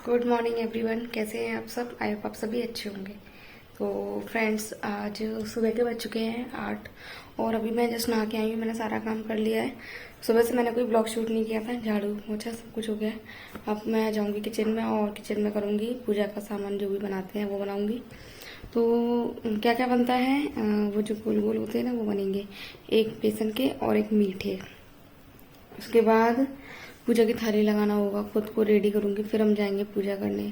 Good morning everyone, कैसे हैं आप सब। आई होप आप सभी अच्छे होंगे। तो फ्रेंड्स, आज सुबह के बज चुके हैं 8 और अभी मैं जस्ट नहा के आई हूँ। मैंने सारा काम कर लिया है। सुबह से मैंने कोई ब्लॉग शूट नहीं किया था, झाड़ू पोछा सब कुछ हो गया है। अब मैं जाऊँगी किचन में और किचन में करूँगी पूजा का सामान, जो भी बनाते हैं वो बनाऊँगी। तो क्या क्या बनता है, वो जो गोल गोल होते हैं ना वो बनेंगे, एक बेसन के और एक मीठे। उसके बाद पूजा की थाली लगाना होगा, खुद को रेडी करूँगी, फिर हम जाएंगे पूजा करने।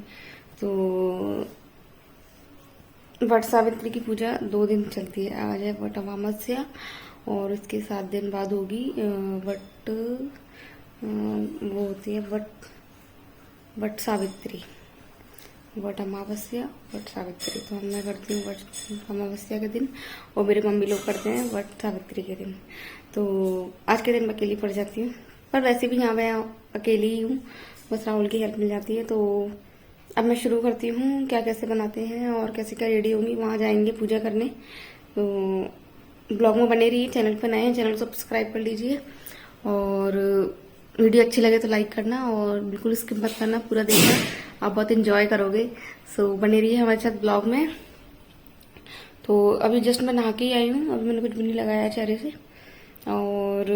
तो वट सावित्री की पूजा 2 दिन चलती है। आज है वट अमावस्या और इसके 7 दिन बाद होगी वट वो होती है वट सावित्री, वट अमावस्या वट सावित्री। तो मैं करती हूँ वट अमावस्या के दिन और मेरे मम्मी लोग करते हैं वट सावित्री के दिन। तो आज के दिन मैं अकेली पड़ जाती हूँ, पर वैसे भी यहाँ मैं अकेली ही हूँ, बस राहुल की हेल्प मिल जाती है। तो अब मैं शुरू करती हूँ क्या कैसे बनाते हैं और कैसे क्या रेडी होंगी, वहाँ जाएंगे पूजा करने। तो ब्लॉग में बने रहिए, चैनल पर नए हैं चैनल सब्सक्राइब कर लीजिए और वीडियो अच्छी लगे तो लाइक करना और बिल्कुल स्किप मत करना, पूरा देखना, आप बहुत इंजॉय करोगे। सो बने रहिए हमारे साथ ब्लॉग में। तो अभी जस्ट मैं नहा के ही आई हूँ, अभी मैंने कुछ भी नहीं लगाया चेहरे से और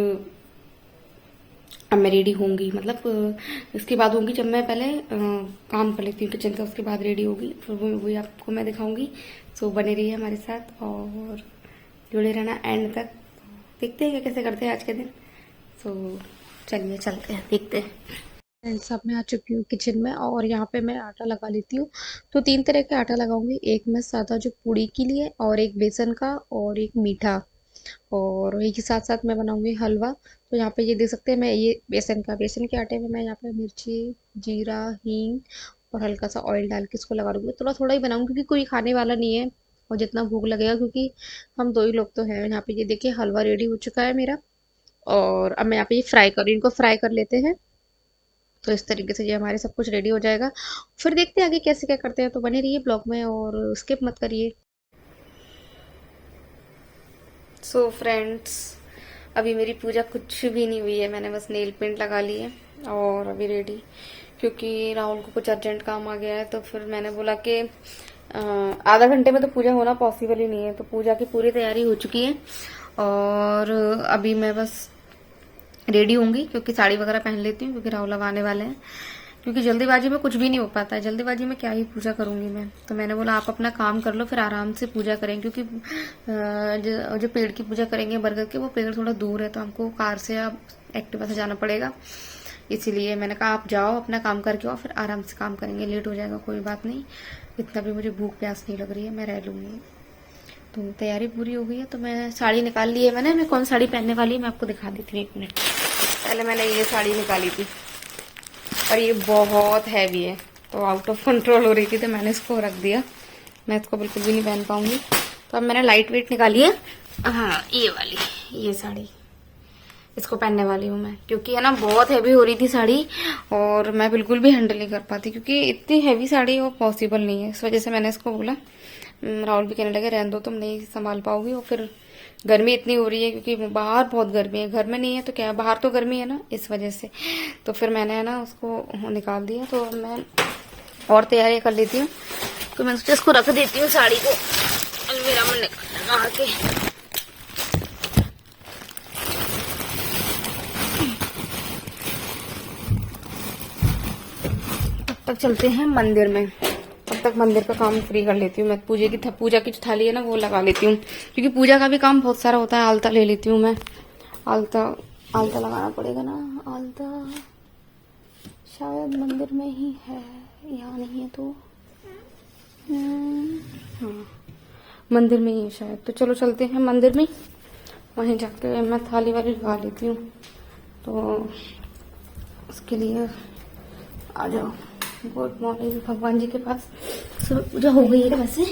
अब मैं रेडी होंगी, मतलब इसके बाद होंगी जब मैं पहले काम कर लेती हूँ किचन का, उसके बाद रेडी होगी, फिर वही आपको मैं दिखाऊंगी। सो बने रहिए हमारे साथ और जुड़े रहना एंड तक। देखते हैं क्या कैसे करते हैं आज के दिन। सो चलिए चलते हैं, देखते हैं। फ्रेंड्स, अब मैं आ चुकी हूँ किचन में और यहाँ पे मैं आटा लगा लेती हूँ। तो 3 तरह के आटा लगाऊंगी, एक मैं सादा जो पूड़ी के लिए और एक बेसन का और एक मीठा, और एक ही साथ साथ मैं बनाऊंगी हलवा। तो यहाँ पे ये देख सकते हैं, मैं ये बेसन के आटे में मैं यहाँ पे मिर्ची, जीरा, हींग और हल्का सा ऑयल डाल के इसको लगा दूंगी। थोड़ा थोड़ा ही बनाऊंगी क्योंकि कोई खाने वाला नहीं है और जितना भूख लगेगा, क्योंकि हम 2 ही लोग तो हैं। यहाँ पे ये देखिए हलवा रेडी हो चुका है मेरा और अब मैं यहाँ पे ये फ्राई कर रही हूँ, इनको फ्राई कर लेते हैं। तो इस तरीके से ये हमारे सब कुछ रेडी हो जाएगा। फिर देखते हैं आगे कैसे क्या करते हैं। तो बने रहिए ब्लॉग में और स्किप मत करिए। सो फ्रेंड्स, अभी मेरी पूजा कुछ भी नहीं हुई है, मैंने बस नेल पेंट लगा ली है और अभी रेडी, क्योंकि राहुल को कुछ अर्जेंट काम आ गया है। तो फिर मैंने बोला कि आधा घंटे में तो पूजा होना पॉसिबल ही नहीं है। तो पूजा की पूरी तैयारी हो चुकी है और अभी मैं बस रेडी होंगी, क्योंकि साड़ी वगैरह पहन लेती हूँ क्योंकि राहुल अब आने वाले हैं। क्योंकि जल्दीबाजी में कुछ भी नहीं हो पाता है, जल्दीबाजी में क्या ही पूजा करूंगी मैं। तो मैंने बोला आप अपना काम कर लो, फिर आराम से पूजा करें, क्योंकि जो पेड़ की पूजा करेंगे बरगद के, वो पेड़ थोड़ा दूर है, तो हमको कार से या एक्टिवा से जाना पड़ेगा। इसीलिए मैंने कहा आप जाओ अपना काम करके आओ, फिर आराम से काम करेंगे, लेट हो जाएगा कोई बात नहीं, इतना भी मुझे भूख प्यास नहीं लग रही है, मैं रह लूंगी। तो तैयारी पूरी हो गई है, तो मैं साड़ी निकाल ली है मैंने। मैं कौन साड़ी पहनने वाली है मैं आपको दिखा देती हूँ, 1 मिनट। पहले मैंने ये साड़ी निकाली थी और ये बहुत हैवी है, तो आउट ऑफ कंट्रोल हो रही थी, तो मैंने इसको रख दिया, मैं इसको बिल्कुल भी नहीं पहन पाऊंगी। तो अब मैंने लाइट वेट निकाली है, हाँ ये वाली, ये साड़ी इसको पहनने वाली हूँ मैं, क्योंकि है ना बहुत हैवी हो रही थी साड़ी और मैं बिल्कुल भी हैंडल नहीं कर पाती, क्योंकि इतनी हैवी साड़ी वो पॉसिबल नहीं है। इस वजह से मैंने इसको बोला, राहुल भी कहने लगे रहने दो, तुम नहीं संभाल पाओगी, और फिर गर्मी इतनी हो रही है, क्योंकि बाहर बहुत गर्मी है, घर में नहीं है तो क्या, बाहर तो गर्मी है ना, इस वजह से। तो फिर मैंने है ना उसको निकाल दिया। तो मैं और तैयारी कर लेती हूँ, तो मैं सोचा इसको रख देती हूँ साड़ी को अलमीरा में निकाल के। तब तक चलते हैं मंदिर में, तब तक मंदिर का काम फ्री कर लेती हूँ मैं। पूजा की जो थाली है ना वो लगा लेती हूँ, क्योंकि पूजा का भी काम बहुत सारा होता है। आलता ले लेती हूँ मैं, आलता आलता लगाना पड़ेगा ना। आलता शायद मंदिर में ही है, यहाँ नहीं है तो हाँ मंदिर में ही है शायद। तो चलो चलते हैं मंदिर में, वहीं जाके मैं थाली वाली लगा लेती हूँ। तो उसके लिए आ जाओ। गुड मॉर्निंग भगवान जी के पास। सुबह पूजा हो गई है वैसे,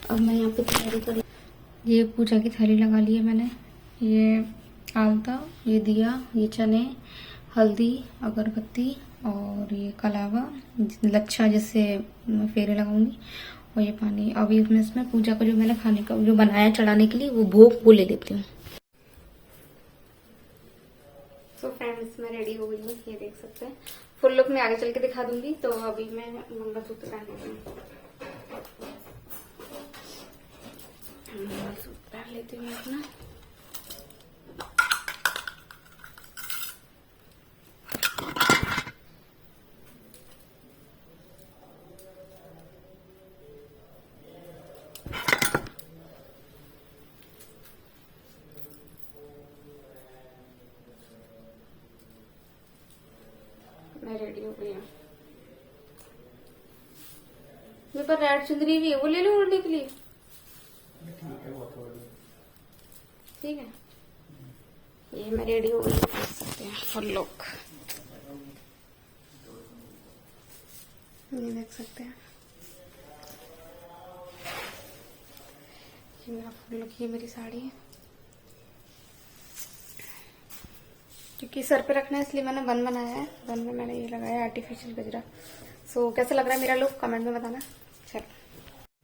अब मैं यहाँ पे तैयारी कर, ये पूजा की थाली लगा ली है मैंने, ये आलता, ये दिया, ये चने, हल्दी, अगरबत्ती और ये कलावा, लच्छा जिससे मैं फेरे लगाऊंगी, और ये पानी। अभी मैं इसमें पूजा का जो मैंने खाने का जो बनाया चढ़ाने के लिए वो भोग वो ले लेती हूँ। सो फ्रेंड्स, मैं रेडी हो गई हूँ, ये देख सकते हैं। फुल लुक में आगे चल के दिखा दूंगी। तो अभी मैं मंगलसूत्र पहन लेती हूँ। मंगलसूत्र पहन लेती हूँ अपना। मैं रेडी हो गई हूँ। मेरे पास रेड चुंदरी भी है, वो ले लो ओढ़ने के लिए। ठीक है, ये मैं रेडी हो गई, देख सकते हैं फुल लुक। ये देख सकते हैं, ये मेरा फुल लुक, ये मेरी साड़ी है। क्योंकि सर पे रखना है इसलिए मैंने बन बनाया है। बन में मैंने ये लगाया आर्टिफिशियल गजरा। सो कैसा लग रहा है मेरा लुक, कमेंट में बताना। चलो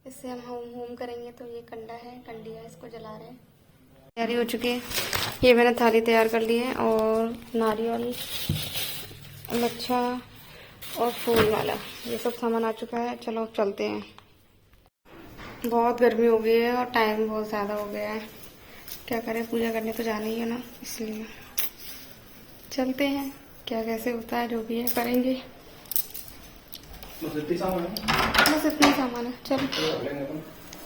इससे हम होम करेंगे। तो ये कंडा है, कंडी है, इसको जला रहे हैं। तैयारी हो चुकी है। ये मैंने थाली तैयार कर ली है और नारियल, लच्छा और फूल वाला ये सब सामान आ चुका है। चलो अब चलते हैं। बहुत गर्मी हो गई है और टाइम बहुत ज़्यादा हो गया है। क्या करें, पूजा करने तो जाना ही है ना, इसलिए चलते हैं। क्या कैसे होता है जो भी है करेंगे। बस इतना ही सामान है। चलो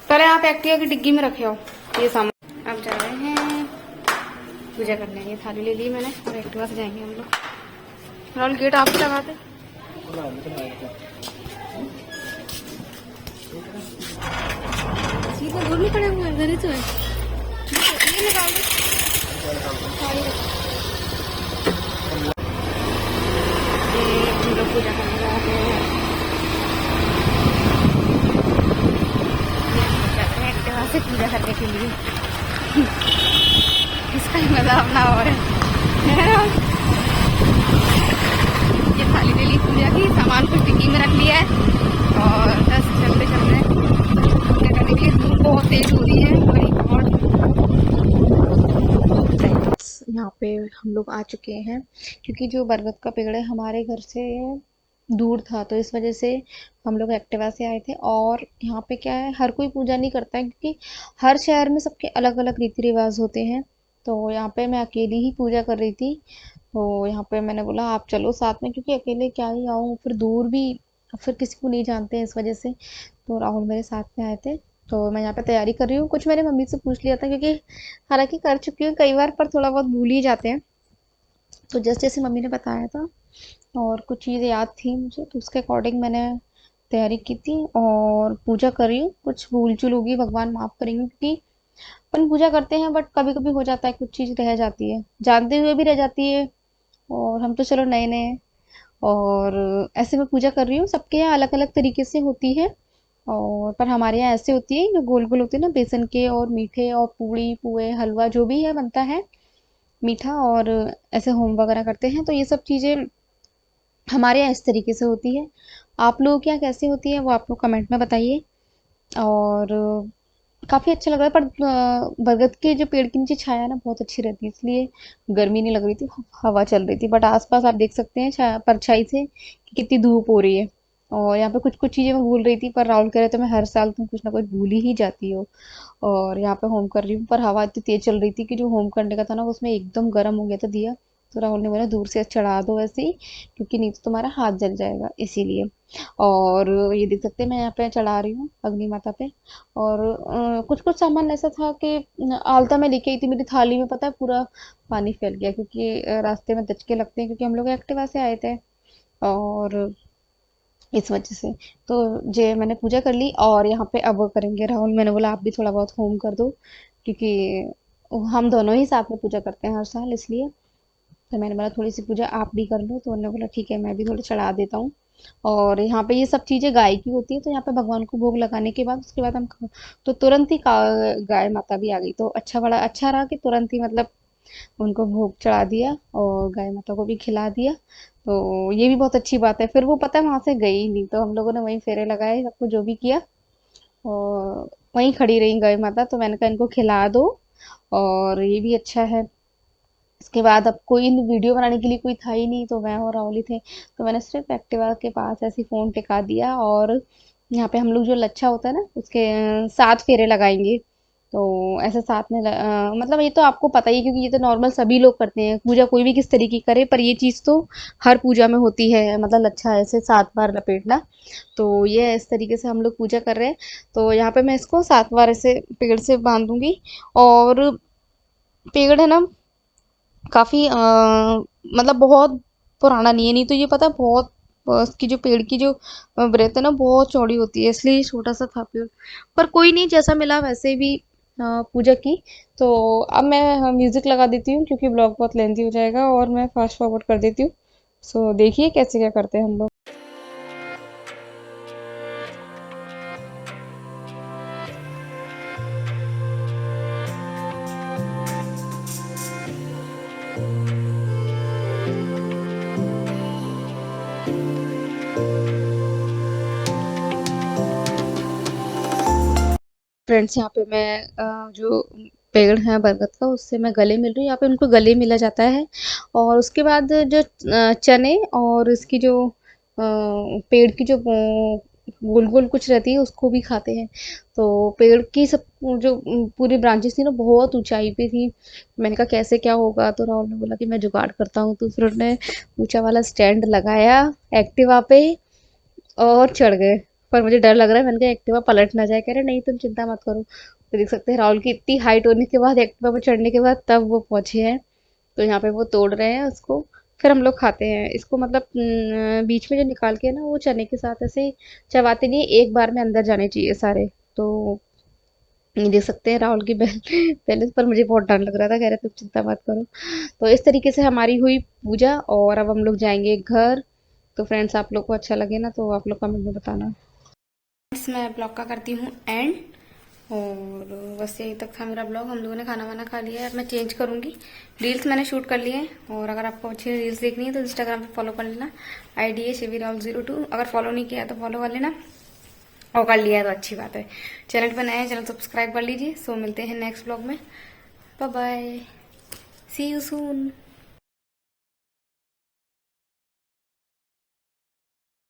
पहले आप एक्टिवा की डिग्गी में रखे हो ये सामान। अब जा रहे हैं पूजा करने। ये थाली ले ली मैंने और एक्टिवा से जाएंगे हम लोग। राहुल गेट आप ही लगाते। सीधे दूर नहीं खड़े हुए, इधर ही तो है। ये निकाल दो। पूजा करने जा रहे हैं। एक्टिवा से पूजा करने के लिए इसका ही मजा अपना और है। ये थाली ले ली पूजा की, सामान को टिक्की में रख लिया है और बस चलते चलते पूजा करने के लिए। धूप बहुत तेज हो रही है भाई, बहुत। यहाँ पे हम लोग आ चुके हैं क्योंकि जो बरगद का पेड़ है हमारे घर से दूर था, तो इस वजह से हम लोग एक्टिवा से आए थे। और यहाँ पे क्या है, हर कोई पूजा नहीं करता है क्योंकि हर शहर में सबके अलग अलग रीति रिवाज होते हैं। तो यहाँ पे मैं अकेली ही पूजा कर रही थी। तो यहाँ पे मैंने बोला आप चलो साथ में, क्योंकि अकेले क्या ही आऊँ, फिर दूर भी, फिर किसी को नहीं जानते हैं इस वजह से। तो राहुल मेरे साथ में आए थे। तो मैं यहाँ पे तैयारी कर रही हूँ। कुछ मैंने मम्मी से पूछ लिया था क्योंकि हालांकि कर चुकी हूँ कई बार, पर थोड़ा बहुत भूल ही जाते हैं। तो जैसे जैसे मम्मी ने बताया था और कुछ चीज़ें याद थी मुझे, तो उसके अकॉर्डिंग मैंने तैयारी की थी और पूजा कर रही हूँ। कुछ भूल चूल होगी, भगवान माफ़ करेंगे, क्योंकि अपन पूजा करते हैं बट कभी कभी हो जाता है, कुछ चीज़ रह जाती है, जानते हुए भी रह जाती है। और हम तो चलो नए नए हैं। और ऐसे मैं पूजा कर रही हूँ। सबके यहाँ अलग अलग तरीके से होती है, और पर हमारे यहाँ ऐसे होती है जो गोल गोल होती है ना, बेसन के और मीठे और पूड़ी पुए हलवा जो भी है बनता है मीठा, और ऐसे होम वगैरह करते हैं। तो ये सब चीज़ें हमारे यहाँ इस तरीके से होती है। आप लोगों के यहाँ कैसे होती है वो आप लोग कमेंट में बताइए। और काफ़ी अच्छा लग रहा है। पर बरगद के जो पेड़ के नीचे छाया है ना बहुत अच्छी रहती है, इसलिए गर्मी नहीं लग रही थी, हवा चल रही थी। बट आसपास आप देख सकते हैं परछाई से कि कितनी धूप हो रही है। और यहाँ पे कुछ कुछ चीज़ें मैं भूल रही थी, पर राहुल कह रहे थे मैं हर साल तुम कुछ ना कुछ भूल ही जाती हो। और यहाँ पे होम कर रही हूँ, पर हवा इतनी तेज चल रही थी कि जो होम करने का था ना उसमें एकदम गर्म हो गया था दिया। तो राहुल ने बोला दूर से चढ़ा दो ऐसे ही, क्योंकि नहीं तो तुम्हारा हाथ जल जाएगा, इसीलिए। और ये देख सकते हैं मैं यहाँ पे चढ़ा रही हूँ अग्नि माता पे। और कुछ कुछ सामान ऐसा था कि आलता में लेके आई थी, मेरी थाली में पता है पूरा पानी फैल गया, क्योंकि रास्ते में दचके लगते हैं, क्योंकि हम लोग एक्टिवा से आए थे। और इस वजह से तो जे मैंने पूजा कर ली। और यहाँ पे अब वो करेंगे राहुल। मैंने बोला आप भी थोड़ा बहुत होम कर दो, क्योंकि हम दोनों ही साथ में पूजा करते हैं हर साल, इसलिए। तो मैंने बोला थोड़ी सी पूजा आप भी कर लो, तो उन्होंने बोला ठीक है मैं भी थोड़ा चढ़ा देता हूँ। और यहाँ पे ये सब चीज़ें गाय की होती है, तो यहाँ पे भगवान को भोग लगाने के बाद उसके बाद तो तुरंत ही गाय माता भी आ गई। तो अच्छा, बड़ा अच्छा रहा कि तुरंत ही मतलब उनको भोग चढ़ा दिया और गाय माता को भी खिला दिया। तो ये भी बहुत अच्छी बात है। फिर वो पता है वहां से गई ही नहीं, तो हम लोगों ने वहीं फेरे लगाए, सबको जो भी किया, और वहीं खड़ी रही गाय माता। तो मैंने कहा इनको खिला दो, और ये भी अच्छा है। उसके बाद अब कोई वीडियो बनाने के लिए कोई था ही नहीं, तो मैं और राहुल ही थे। तो मैंने सिर्फ एक्टिवा के पास ऐसे फ़ोन टिका दिया, और यहाँ पे हम लोग जो लच्छा होता है ना, उसके 7 फेरे लगाएंगे। तो ऐसे साथ में मतलब ये तो आपको पता ही है, क्योंकि ये तो नॉर्मल सभी लोग करते हैं, पूजा कोई भी किस तरीके की करे, पर ये चीज़ तो हर पूजा में होती है, मतलब लच्छा ऐसे 7 बार लपेटना। तो ये इस तरीके से हम लोग पूजा कर रहे हैं। तो यहाँ पे मैं इसको 7 बार ऐसे पेड़ से बांधूंगी। और पेड़ है ना, काफ़ी मतलब बहुत पुराना नहीं है, नहीं तो ये पता है बहुत इसकी जो पेड़ की जो ब्रेथ है ना, बहुत चौड़ी होती है, इसलिए छोटा सा था पेड़। पर कोई नहीं, जैसा मिला वैसे भी पूजा की। तो अब मैं म्यूजिक लगा देती हूँ, क्योंकि ब्लॉग बहुत लेंथी हो जाएगा, और मैं फास्ट फॉरवर्ड कर देती हूँ। सो देखिए कैसे क्या करते हैं हम लोग। फ्रेंड्स, यहाँ पे मैं जो पेड़ है बरगद का, उससे मैं गले मिल रही हूँ। यहाँ पे उनको गले मिला जाता है। और उसके बाद जो चने और इसकी जो पेड़ की जो गोल गोल कुछ रहती है, उसको भी खाते हैं। तो पेड़ की सब जो पूरी ब्रांचेस थी ना, बहुत ऊंचाई पे थी। मैंने कहा कैसे क्या होगा, तो राहुल ने बोला कि मैं जुगाड़ करता हूँ। तो फिर उसने ऊंचा वाला स्टैंड लगाया एक्टिवा पे और चढ़ गए। पर मुझे डर लग रहा है, मैंने कहा एक्टिवा पलट ना जाए। कह रहे नहीं तुम चिंता मत करो। तो देख सकते हैं राहुल की इतनी हाइट होने के बाद, एक्टिवा पर चढ़ने के बाद तब वो पहुंचे हैं। तो यहाँ पे वो तोड़ रहे हैं उसको, फिर हम लोग खाते हैं इसको। मतलब बीच में जो निकाल के ना, वो चने के साथ ऐसे चबाते नहीं, एक बार में अंदर जाने चाहिए सारे। तो ये देख सकते हैं राहुल की पहले पर मुझे बहुत डर लग रहा था, कह रहे तुम चिंता मत करो। तो इस तरीके से हमारी हुई पूजा, और अब हम लोग जाएंगे घर। तो फ्रेंड्स, आप लोग को अच्छा लगे ना, तो आप लोग कमेंट में बताना। मैं ब्लॉग का करती हूँ एंड। और बस यही तक था मेरा ब्लॉग। हम लोगों ने खाना वाना खा लिया है, अब मैं चेंज करूंगी। रील्स मैंने शूट कर लिए हैं, और अगर आपको अच्छी रील्स देखनी है तो इंस्टाग्राम पे फॉलो कर लेना। आईडी है शिविराहुल02। अगर फॉलो नहीं किया तो फॉलो कर लेना, और कर लिया है तो अच्छी बात है। चैनल पर नए हैं, चैनल सब्सक्राइब कर लीजिए। सो मिलते हैं नेक्स्ट ब्लॉग में। Bye bye, see you soon.